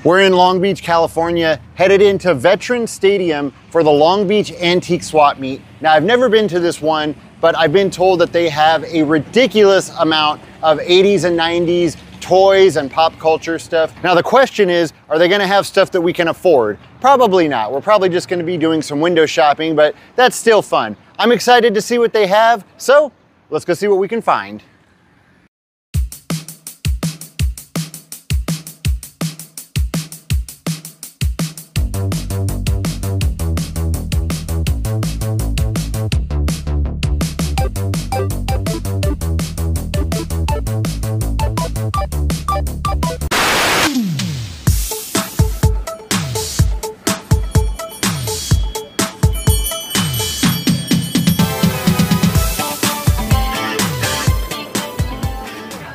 We're in Long Beach, California, headed into Veterans Stadium for the Long Beach Antique Swap Meet. Now, I've never been to this one, but I've been told that they have a ridiculous amount of 80s and 90s toys and pop culture stuff. Now, the question is, are they gonna have stuff that we can afford? Probably not. We're probably just gonna be doing some window shopping, but that's still fun. I'm excited to see what they have, so let's go see what we can find.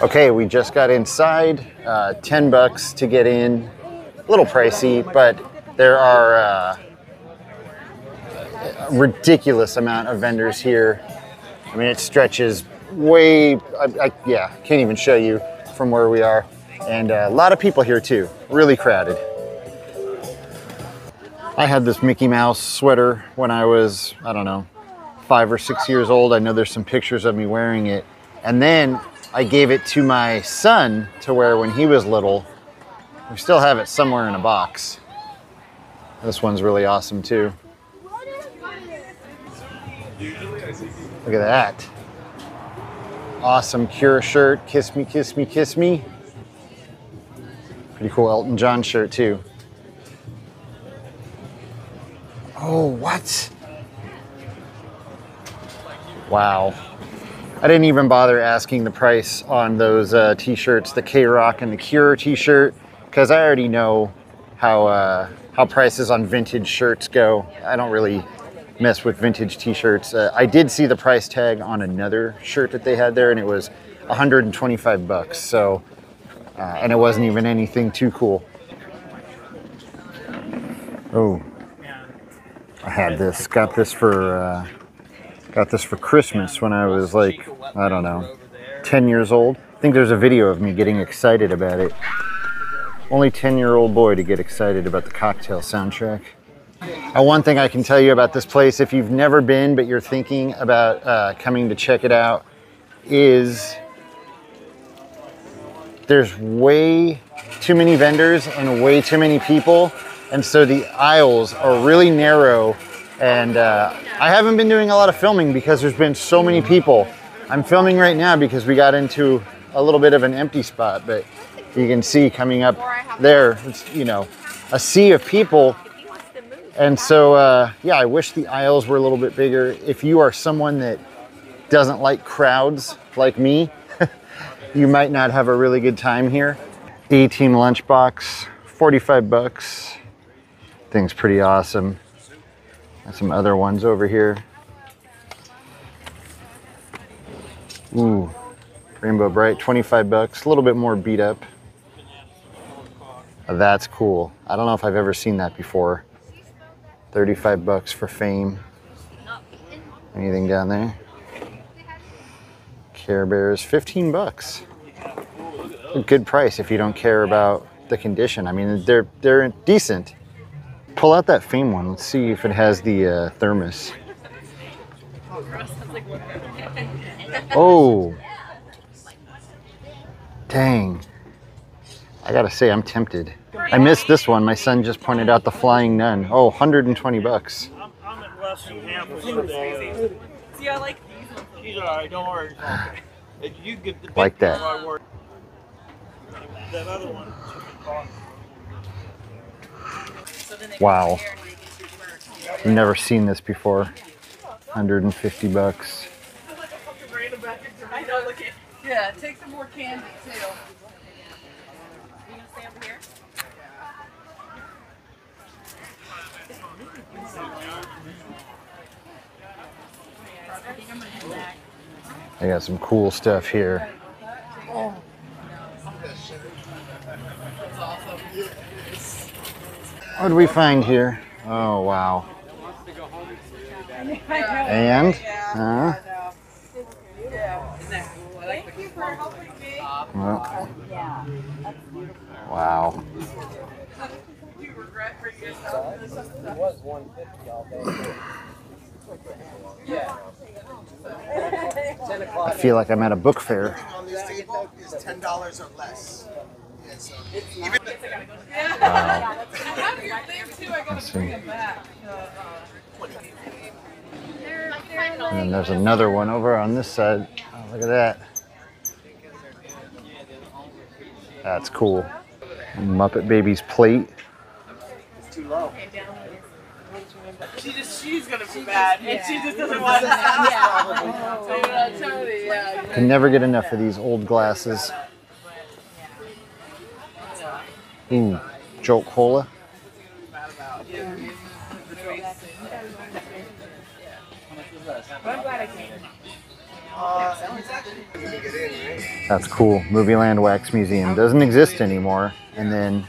Okay, we just got inside, 10 bucks to get in, a little pricey, but there are a ridiculous amount of vendors here. I mean, it stretches way, yeah, can't even show you from where we are. And a lot of people here too, really crowded. I had this Mickey Mouse sweater when I was, I don't know, 5 or 6 years old. I know there's some pictures of me wearing it. And then I gave it to my son to wear when he was little. We still have it somewhere in a box. This one's really awesome too. Look at that. Awesome Cure shirt, Kiss Me, Kiss Me, Kiss Me. Pretty cool Elton John shirt too. Oh, what? Wow. I didn't even bother asking the price on those t-shirts, the K-Rock and the Cure t-shirt, because I already know how prices on vintage shirts go. I don't really mess with vintage t-shirts. I did see the price tag on another shirt that they had there, and it was 125 bucks. So, and it wasn't even anything too cool. Oh, I had this. Got this for Christmas when I was like, I don't know, 10 years old. I think there's a video of me getting excited about it. Only 10-year-old boy to get excited about the Cocktail soundtrack. One thing I can tell you about this place, if you've never been but you're thinking about coming to check it out, is there's way too many vendors and way too many people. And so the aisles are really narrow. And I haven't been doing a lot of filming because there's been so many people. I'm filming right now because we got into a little bit of an empty spot, but you can see coming up there, it's, you know, a sea of people. And so, yeah, I wish the aisles were a little bit bigger. If you are someone that doesn't like crowds like me, you might not have a really good time here. A-Team lunchbox, 45 bucks. Thing's pretty awesome. Got some other ones over here. Ooh, Rainbow Bright, 25 bucks, a little bit more beat up. That's cool. I don't know if I've ever seen that before. 35 bucks for Fame. Anything down there? Care Bears, 15 bucks. A good price if you don't care about the condition. I mean, they're decent. Pull out that Fame one. Let's see if it has the thermos. Oh, dang. I gotta say, I'm tempted. I missed this one. My son just pointed out the Flying Nun. Oh, 120 bucks. I'm at less than half of the See, I like these. She's alright, don't worry. Okay. You get the like that. That other one. Wow. I've never seen this before. 150 bucks. I know, look at, yeah, take some more candy too. You gonna stay over here? I got some cool stuff here. Oh. What did we find here? Oh, wow. And? Thank you for helping me. Well, wow. was 150 all day. Yeah. 10 o'clock. I feel like I'm at a book fair. On this table is $10 or less. Yeah, so even Let's see. And then there's another one over on this side. Oh, look at that. That's cool. Muppet Baby's plate. Too low. She's gonna be bad, and she just doesn't want to. Totally, yeah. Can never get enough of these old glasses. Ooh, Jolt Cola. That's cool. Movie Land Wax Museum doesn't exist anymore. And then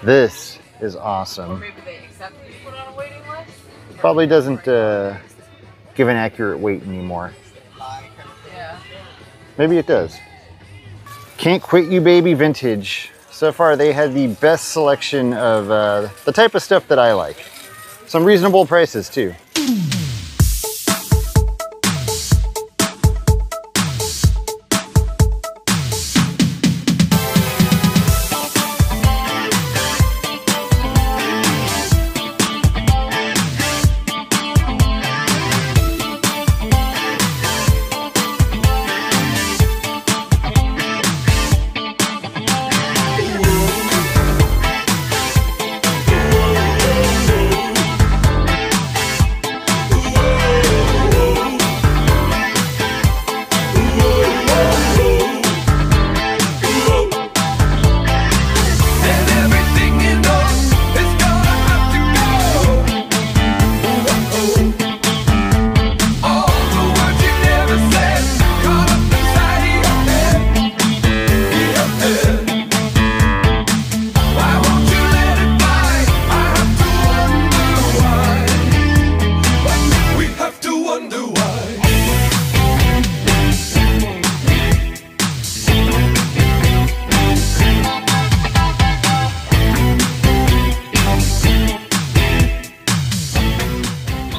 this is awesome. Maybe they accept people on a waiting list? Probably doesn't give an accurate weight anymore. Yeah. Maybe it does. Can't Quit You Baby Vintage. So far they had the best selection of the type of stuff that I like. Some reasonable prices too.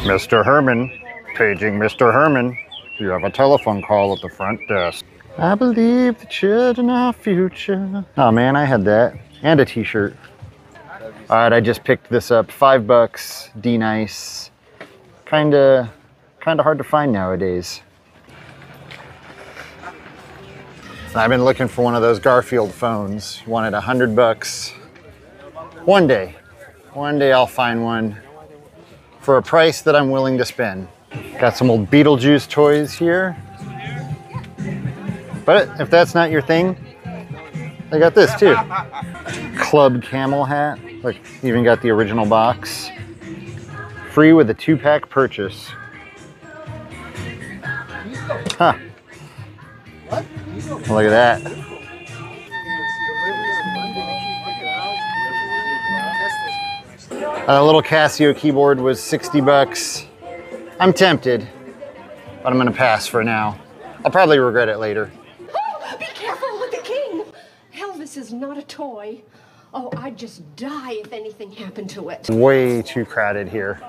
Mr. Herman, paging Mr. Herman. You have a telephone call at the front desk. I believe the children are our future. Oh man, I had that. And a t-shirt. All right, I just picked this up. $5, D-Nice. Kinda hard to find nowadays. I've been looking for one of those Garfield phones. Wanted $100. One day I'll find one for a price that I'm willing to spend. Got some old Beetlejuice toys here. But if that's not your thing, I got this too. Club camel hat. Look, even got the original box. Free with a 2-pack purchase. Huh. Look at that. A little Casio keyboard was $60. I'm tempted, but I'm gonna pass for now. I'll probably regret it later. Oh, be careful with the king. Elvis is not a toy. Oh, I'd just die if anything happened to it. Way too crowded here.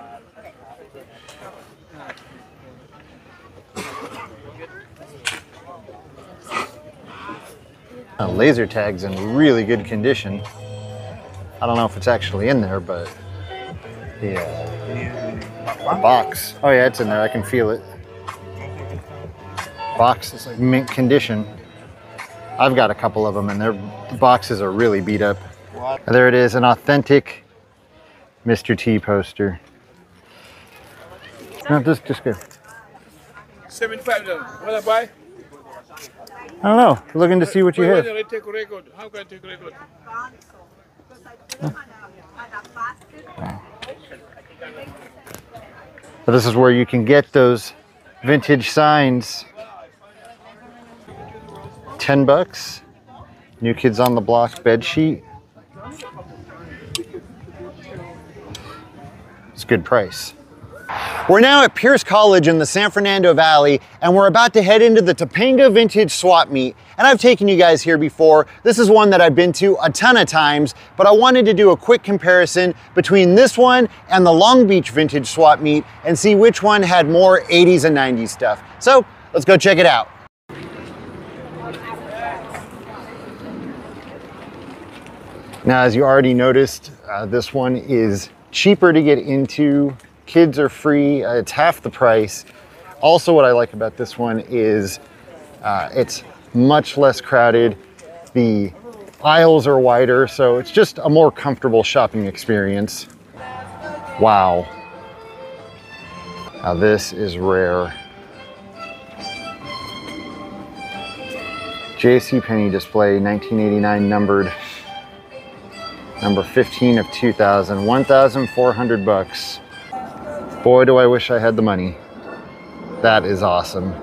Laser tag's in really good condition. I don't know if it's actually in there, but the box. Oh yeah, it's in there. I can feel it. Box is like mint condition. I've got a couple of them and their boxes are really beat up. There it is, an authentic Mr. T poster. No, just go. $75. What I buy? I don't know. Looking to see what you have. I take a record. How can I take a record? So this is where you can get those vintage signs. $10. New Kids on the Block bed sheet. It's a good price. We're now at Pierce College in the San Fernando Valley, and we're about to head into the Topanga Vintage Swap Meet. And I've taken you guys here before. This is one that I've been to a ton of times, but I wanted to do a quick comparison between this one and the Long Beach Vintage Swap Meet and see which one had more 80s and 90s stuff. So let's go check it out. Now, as you already noticed, this one is cheaper to get into. Kids are free, it's half the price. Also, what I like about this one is it's much less crowded. The aisles are wider, so it's just a more comfortable shopping experience. Wow. Now this is rare. JCPenney display, 1989 numbered. Number 15 of 2000, 1,400 bucks. Boy, do I wish I had the money. That is awesome.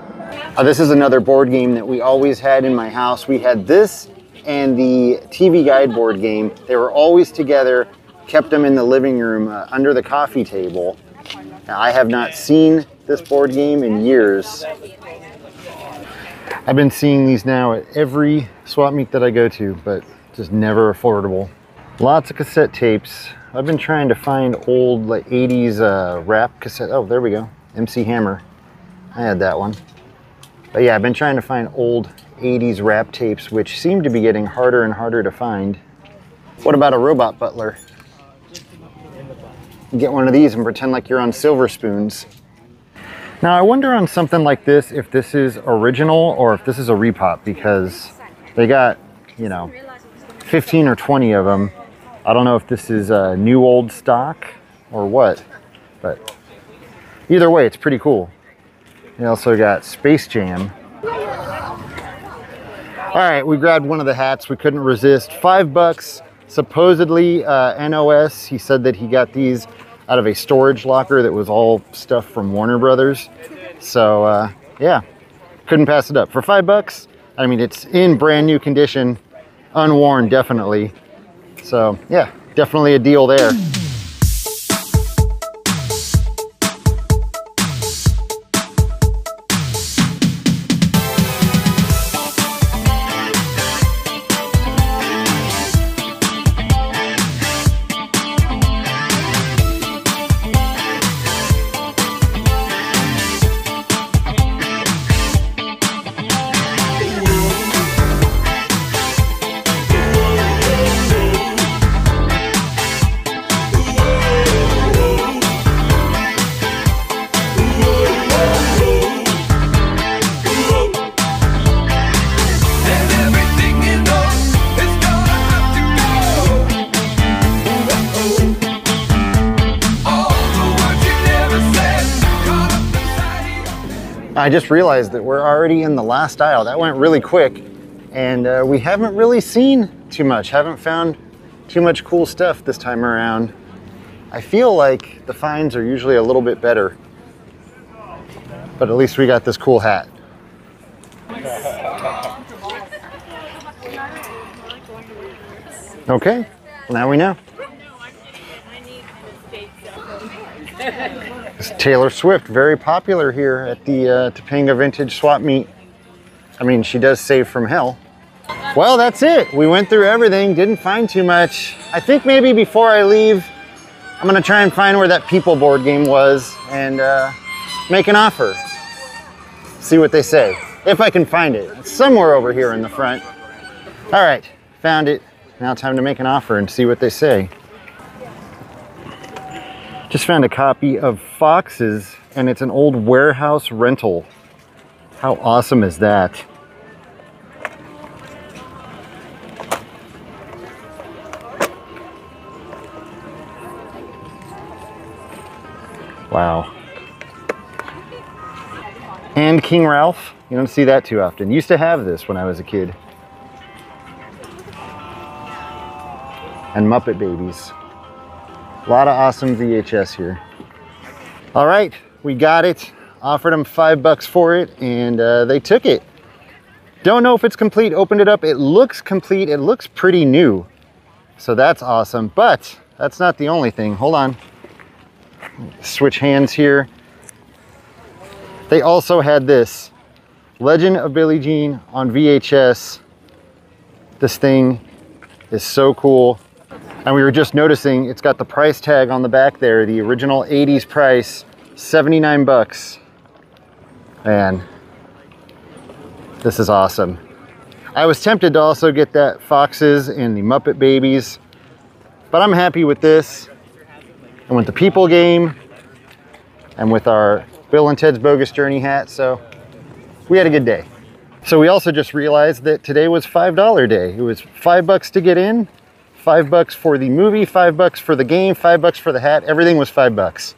This is another board game that we always had in my house. We had this and the TV Guide board game. They were always together, kept them in the living room under the coffee table. Now, I have not seen this board game in years. I've been seeing these now at every swap meet that I go to, but just never affordable. Lots of cassette tapes. I've been trying to find old like 80s rap cassette. Oh, there we go. MC Hammer. I had that one. But yeah, I've been trying to find old 80s rap tapes, which seem to be getting harder and harder to find. What about a robot butler? You get one of these and pretend like you're on Silver Spoons. Now I wonder on something like this if this is original or if this is a repop, because they got, you know, 15 or 20 of them. I don't know if this is a new old stock or what, but either way, it's pretty cool. They also got Space Jam. All right, we grabbed one of the hats. We couldn't resist. $5, supposedly NOS. He said that he got these out of a storage locker that was all stuff from Warner Brothers. So yeah, couldn't pass it up. For $5, I mean, it's in brand new condition, unworn definitely. So yeah, definitely a deal there. I just realized that we're already in the last aisle. That went really quick, and we haven't really seen too much. Haven't found too much cool stuff this time around. I feel like the finds are usually a little bit better, but at least we got this cool hat. Okay, well, now we know. It's Taylor Swift, very popular here at the Topanga Vintage Swap Meet. I mean, she does save from hell. Well, that's it. We went through everything, didn't find too much. I think maybe before I leave, I'm gonna try and find where that People board game was and make an offer. See what they say, if I can find it. It's somewhere over here in the front. All right, found it. Now time to make an offer and see what they say. Just found a copy of Foxes, and it's an old warehouse rental. How awesome is that? Wow. And King Ralph. You don't see that too often. Used to have this when I was a kid. And Muppet Babies. A lot of awesome VHS here. All right, we got it. Offered them $5 for it, and they took it. Don't know if it's complete. Opened it up. It looks complete. It looks pretty new. So that's awesome, but that's not the only thing. Hold on. Switch hands here. They also had this Legend of Billie Jean on VHS. This thing is so cool. And we were just noticing it's got the price tag on the back there, the original 80s price, 79 bucks. Man, this is awesome. I was tempted to also get that Foxes and the Muppet Babies, but I'm happy with this. And with the People game, and with our Bill and Ted's Bogus Journey hat, so we had a good day. So we also just realized that today was $5 day. It was $5 to get in, $5 for the movie, $5 for the game, $5 for the hat. Everything was $5.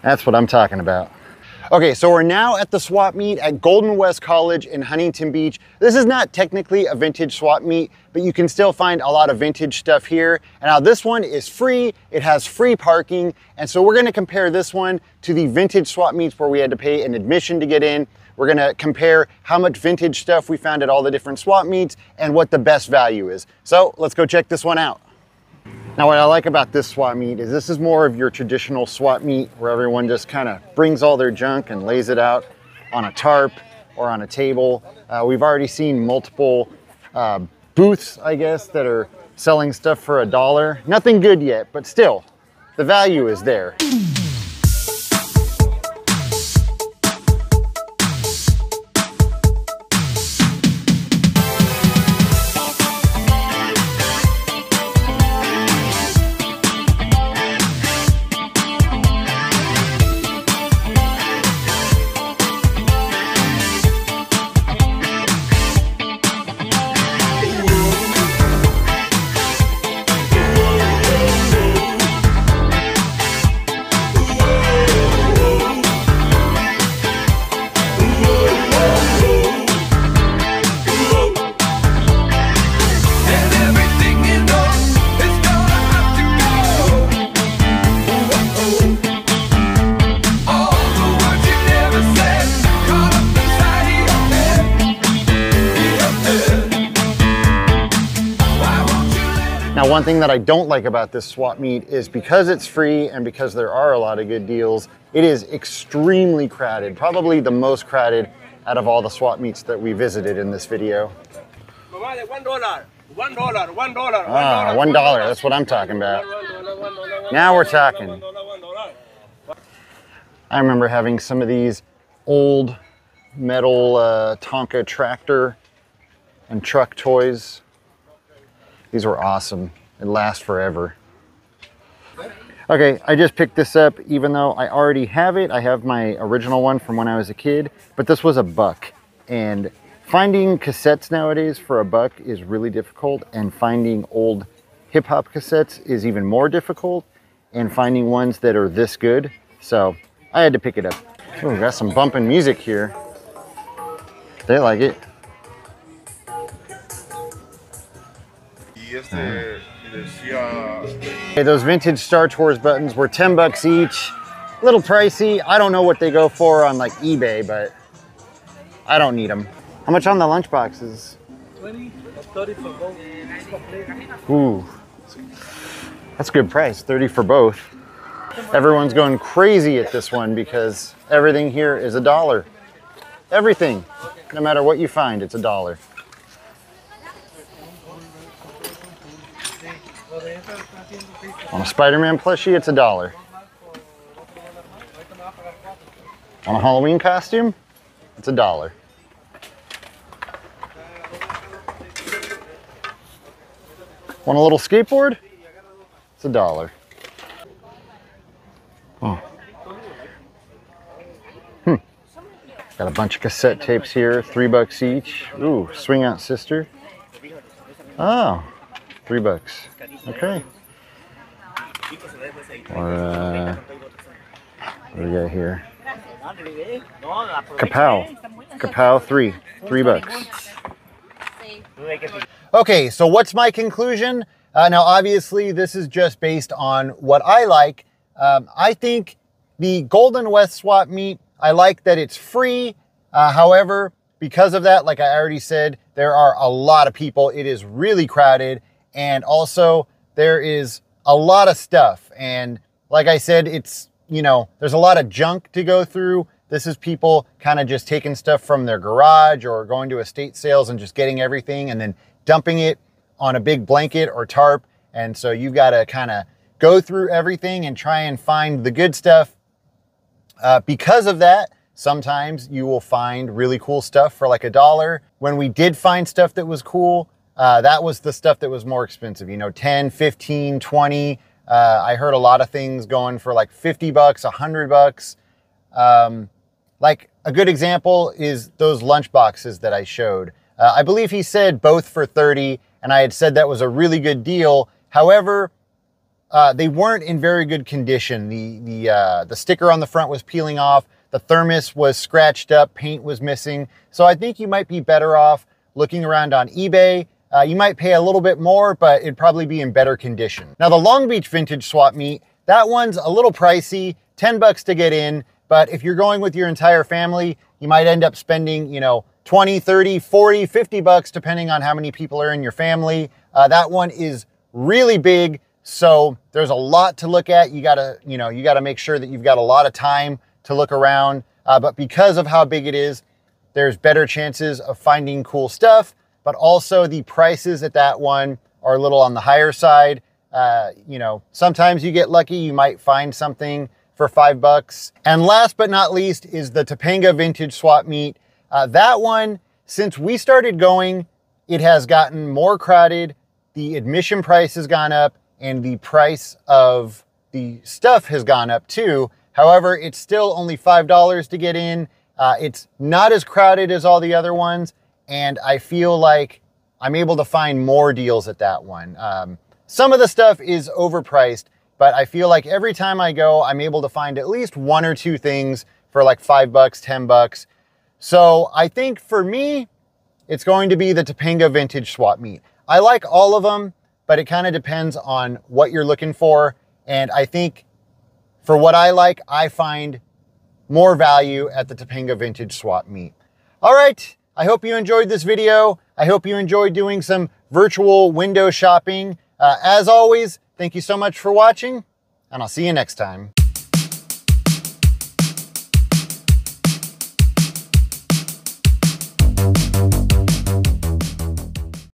That's what I'm talking about. Okay, so we're now at the swap meet at Golden West College in Huntington Beach. This is not technically a vintage swap meet, but you can still find a lot of vintage stuff here. And now this one is free, it has free parking, and so we're gonna compare this one to the vintage swap meets where we had to pay an admission to get in. We're gonna compare how much vintage stuff we found at all the different swap meets and what the best value is. So let's go check this one out. Now what I like about this swap meet is this is more of your traditional swap meet where everyone just kind of brings all their junk and lays it out on a tarp or on a table. We've already seen multiple booths, I guess, that are selling stuff for $1. Nothing good yet, but still, the value is there. Now, one thing that I don't like about this swap meet is because it's free and because there are a lot of good deals, it is extremely crowded, probably the most crowded out of all the swap meets that we visited in this video. $1, $1, $1, that's what I'm talking about. Now we're talking. I remember having some of these old metal Tonka tractor and truck toys. These were awesome. It lasts forever. Okay, I just picked this up even though I already have it. I have my original one from when I was a kid, but this was $1. And finding cassettes nowadays for $1 is really difficult, and finding old hip hop cassettes is even more difficult, and finding ones that are this good. So I had to pick it up. Oh, got some bumping music here. They like it. Okay, those vintage Star Tours buttons were $10 each. A little pricey. I don't know what they go for on like eBay, but I don't need them. How much on the lunch boxes? 20, 30 for both. Ooh, that's a good price, 30 for both. Everyone's going crazy at this one because everything here is $1. Everything, no matter what you find, it's $1. On a Spider-Man plushie, it's $1. On a Halloween costume, it's $1. Want a little skateboard? It's $1. Oh. Got a bunch of cassette tapes here, $3 each. Ooh, Swing Out Sister. Oh, $3. Okay. Or what do we got here? Kapow. Kapow 3. $3. Okay, so what's my conclusion? Now, obviously, this is just based on what I like. I think the Golden West swap meet, I like that it's free. However, because of that, like I already said, there are a lot of people. It is really crowded. And also, there is a lot of stuff. And like I said, it's, you know, there's a lot of junk to go through. This is people kind of just taking stuff from their garage or going to estate sales and just getting everything and then dumping it on a big blanket or tarp. And so you've got to kind of go through everything and try and find the good stuff. Because of that, sometimes you will find really cool stuff for like $1. When we did find stuff that was cool, that was the stuff that was more expensive, you know, 10, 15, 20. I heard a lot of things going for like 50 bucks, 100 bucks. Like a good example is those lunch boxes that I showed. I believe he said both for 30, and I had said that was a really good deal. However, they weren't in very good condition. The sticker on the front was peeling off. The thermos was scratched up. Paint was missing. So I think you might be better off looking around on eBay. You might pay a little bit more, but it'd probably be in better condition. Now the Long Beach Vintage Swap Meet, that one's a little pricey, 10 bucks to get in. But if you're going with your entire family, you might end up spending, you know, 20, 30, 40, 50 bucks, depending on how many people are in your family. That one is really big. So there's a lot to look at. You gotta make sure that you've got a lot of time to look around. But because of how big it is, there's better chances of finding cool stuff. But also the prices at that one are a little on the higher side. You know, sometimes you get lucky, you might find something for 5 bucks. And last but not least is the Topanga Vintage Swap Meet. That one, since we started going, it has gotten more crowded. The admission price has gone up and the price of the stuff has gone up too. However, it's still only $5 to get in. It's not as crowded as all the other ones. And I feel like I'm able to find more deals at that one. Some of the stuff is overpriced, but I feel like every time I go, I'm able to find at least 1 or 2 things for like 5 bucks, 10 bucks. So I think for me, it's going to be the Topanga Vintage Swap Meet. I like all of them, but it kind of depends on what you're looking for. And I think for what I like, I find more value at the Topanga Vintage Swap Meet. All right. I hope you enjoyed this video. I hope you enjoyed doing some virtual window shopping. As always, thank you so much for watching, and I'll see you next time.